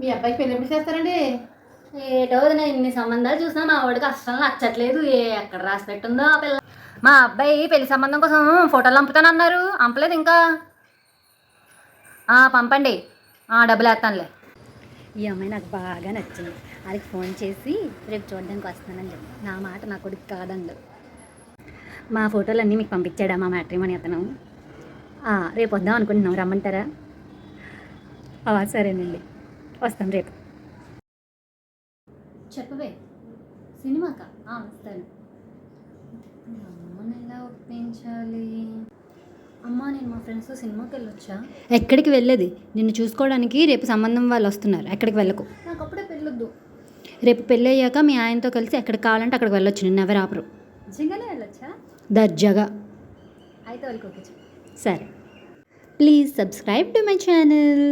మీ అబ్బాయికి పెళ్లి ఎప్పుడు చేస్తారండి? ఏటో నేను ఇన్ని సంబంధాలు చూసినా మా వాడికి అస్సలు నచ్చట్లేదు. ఎక్కడ రాసి పెట్టుందో ఆ పిల్ల. మా అబ్బాయి పెళ్లి సంబంధం కోసం ఫోటోలు పంపుతానన్నారు, పంపలేదు ఇంకా. పంపండి, డబ్బులు వేస్తానులే. ఈ అమ్మాయి నాకు బాగా నచ్చింది. వాళ్ళకి ఫోన్ చేసి రేపు చూడడానికి వస్తానని చెప్పి నా మాట నా కొడుకు కాదండు. మా ఫోటోలన్నీ మీకు పంపించాడా మా మ్యాట్రిమోని అతను? రేపు వద్దాం అనుకుంటున్నాం, రమ్మంటారా? సరేనండి, వస్తాం రేపు. చెప్పవే, సినిమాకా? వస్తాను. అమ్మని ఎలా ఒప్పించాలి? అమ్మా, నేను మా ఫ్రెండ్స్తో సినిమాకి వెళ్ళొచ్చా? ఎక్కడికి వెళ్ళేది? నిన్ను చూసుకోవడానికి రేపు సంబంధం వాళ్ళు వస్తున్నారు, ఎక్కడికి వెళ్ళకు. నాకు అప్పుడే పెళ్ళొద్దు. రేపు పెళ్ళి అయ్యాక మీ ఆయనతో కలిసి ఎక్కడికి కావాలంటే అక్కడికి వెళ్ళొచ్చు, నిన్ను ఎవరు ఆపరు. నిజంగానే వెళ్ళొచ్చా? దర్జాగా. అయితే వాళ్ళకి ఓకే. సరే, please subscribe to my channel.